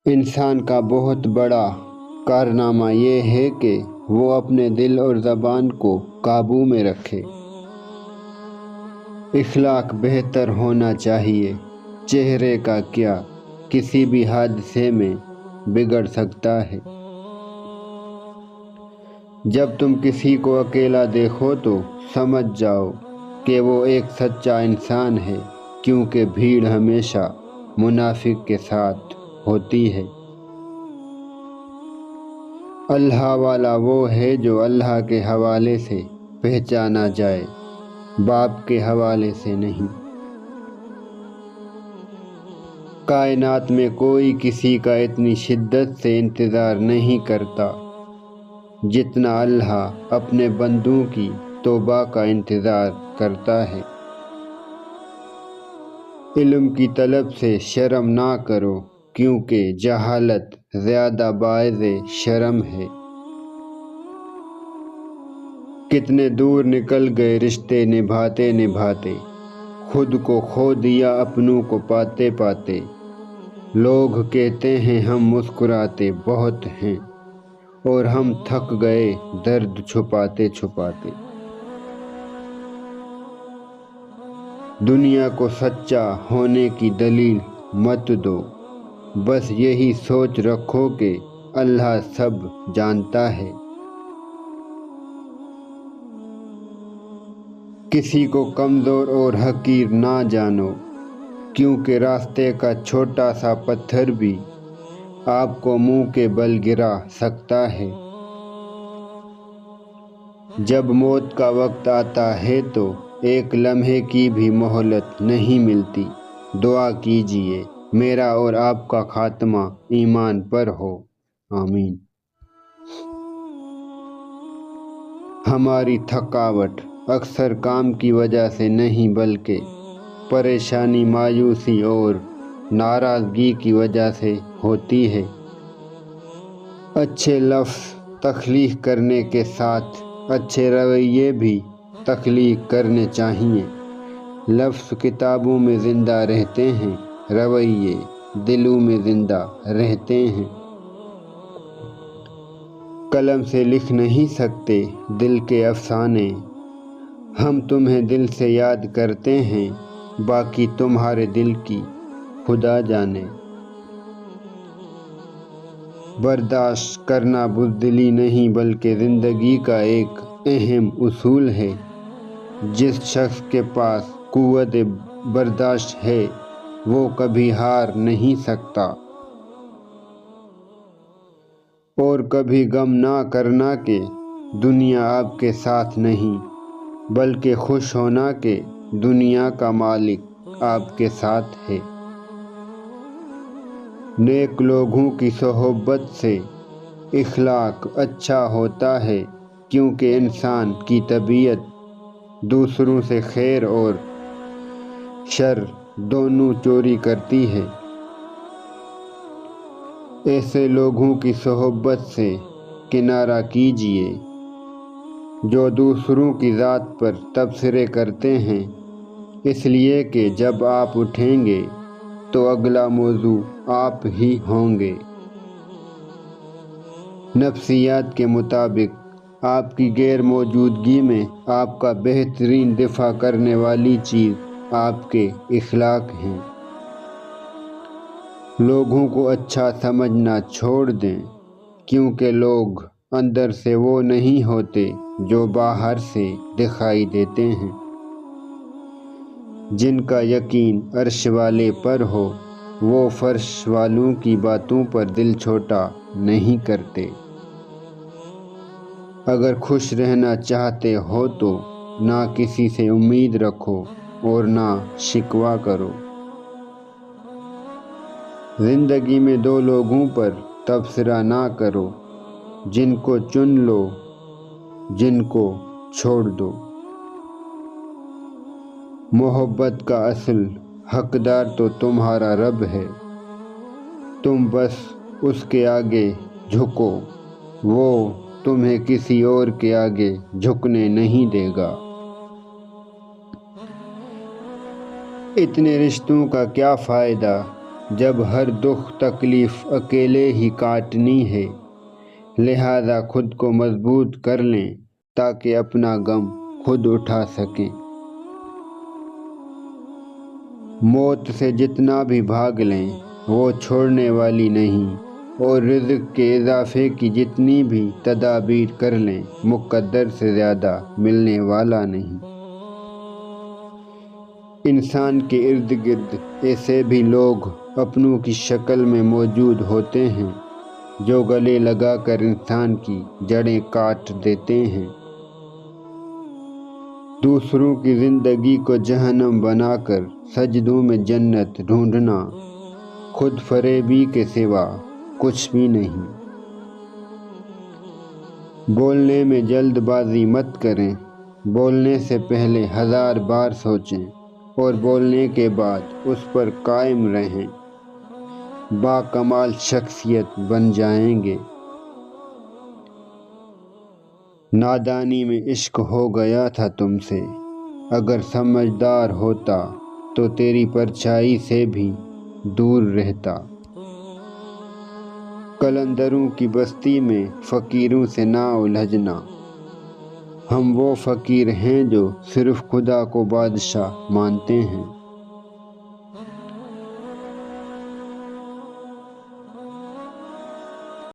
انسان کا بہت بڑا کارنامہ یہ ہے کہ وہ اپنے دل اور زبان کو قابو میں رکھے۔ اخلاق بہتر ہونا چاہیے۔ چہرے کا کیا کسی بھی حادثے میں بگڑ سکتا ہے۔ جب تم کسی کو اکیلا دیکھو تو سمجھ جاؤ کہ وہ ایک سچا انسان ہے، کیونکہ بھیڑ ہمیشہ منافق کے ساتھ ہوتی ہے۔ اللہ والا وہ ہے جو اللہ کے حوالے سے پہچانا جائے، باپ کے حوالے سے نہیں۔ کائنات میں کوئی کسی کا اتنی شدت سے انتظار نہیں کرتا جتنا اللہ اپنے بندوں کی توبہ کا انتظار کرتا ہے۔ علم کی طلب سے شرم نہ کرو، کیونکہ جہالت زیادہ باعث شرم ہے۔ کتنے دور نکل گئے رشتے نبھاتے نبھاتے، خود کو کھو دیا اپنوں کو پاتے پاتے۔ لوگ کہتے ہیں ہم مسکراتے بہت ہیں، اور ہم تھک گئے درد چھپاتے چھپاتے۔ دنیا کو سچا ہونے کی دلیل مت دو، بس یہی سوچ رکھو کہ اللہ سب جانتا ہے۔ کسی کو کمزور اور حقیر نہ جانو، کیونکہ راستے کا چھوٹا سا پتھر بھی آپ کو منہ کے بل گرا سکتا ہے۔ جب موت کا وقت آتا ہے تو ایک لمحے کی بھی مہلت نہیں ملتی۔ دعا کیجیے میرا اور آپ کا خاتمہ ایمان پر ہو، آمین۔ ہماری تھکاوٹ اکثر کام کی وجہ سے نہیں بلکہ پریشانی، مایوسی اور ناراضگی کی وجہ سے ہوتی ہے۔ اچھے لفظ تخلیق کرنے کے ساتھ اچھے رویے بھی تخلیق کرنے چاہیے۔ لفظ کتابوں میں زندہ رہتے ہیں، رویے دلوں میں زندہ رہتے ہیں۔ قلم سے لکھ نہیں سکتے دل کے افسانے، ہم تمہیں دل سے یاد کرتے ہیں، باقی تمہارے دل کی خدا جانے۔ برداشت کرنا بزدلی نہیں بلکہ زندگی کا ایک اہم اصول ہے۔ جس شخص کے پاس قوت برداشت ہے وہ کبھی ہار نہیں سکتا۔ اور کبھی غم نہ کرنا کہ دنیا آپ کے ساتھ نہیں، بلکہ خوش ہونا کہ دنیا کا مالک آپ کے ساتھ ہے۔ نیک لوگوں کی صحبت سے اخلاق اچھا ہوتا ہے، کیونکہ انسان کی طبیعت دوسروں سے خیر اور شر دونوں چوری کرتی ہے۔ ایسے لوگوں کی صحبت سے کنارہ کیجیے جو دوسروں کی ذات پر تبصرے کرتے ہیں، اس لیے کہ جب آپ اٹھیں گے تو اگلا موضوع آپ ہی ہوں گے۔ نفسیات کے مطابق آپ کی غیر موجودگی میں آپ کا بہترین دفاع کرنے والی چیز آپ کے اخلاق ہیں۔ لوگوں کو اچھا سمجھنا چھوڑ دیں، کیونکہ لوگ اندر سے وہ نہیں ہوتے جو باہر سے دکھائی دیتے ہیں۔ جن کا یقین عرش والے پر ہو وہ فرش والوں کی باتوں پر دل چھوٹا نہیں کرتے۔ اگر خوش رہنا چاہتے ہو تو نہ کسی سے امید رکھو اور نہ شکوہ کرو۔ زندگی میں دو لوگوں پر تبصرہ نہ کرو، جن کو چن لو جن کو چھوڑ دو۔ محبت کا اصل حقدار تو تمہارا رب ہے، تم بس اس کے آگے جھکو، وہ تمہیں کسی اور کے آگے جھکنے نہیں دے گا۔ اتنے رشتوں کا کیا فائدہ جب ہر دکھ تکلیف اکیلے ہی کاٹنی ہے، لہذا خود کو مضبوط کر لیں تاکہ اپنا غم خود اٹھا سکیں۔ موت سے جتنا بھی بھاگ لیں وہ چھوڑنے والی نہیں، اور رزق کے اضافے کی جتنی بھی تدابیر کر لیں مقدر سے زیادہ ملنے والا نہیں۔ انسان کے ارد گرد ایسے بھی لوگ اپنوں کی شکل میں موجود ہوتے ہیں جو گلے لگا کر انسان کی جڑیں کاٹ دیتے ہیں۔ دوسروں کی زندگی کو جہنم بنا کر سجدوں میں جنت ڈھونڈنا خود فریبی کے سوا کچھ بھی نہیں۔ بولنے میں جلد بازی مت کریں، بولنے سے پہلے 1000 بار سوچیں اور بولنے کے بعد اس پر قائم رہیں، باکمال شخصیت بن جائیں گے۔ نادانی میں عشق ہو گیا تھا تم سے، اگر سمجھدار ہوتا تو تیری پرچھائی سے بھی دور رہتا۔ قلندروں کی بستی میں فقیروں سے نہ الجھنا، ہم وہ فقیر ہیں جو صرف خدا کو بادشاہ مانتے ہیں۔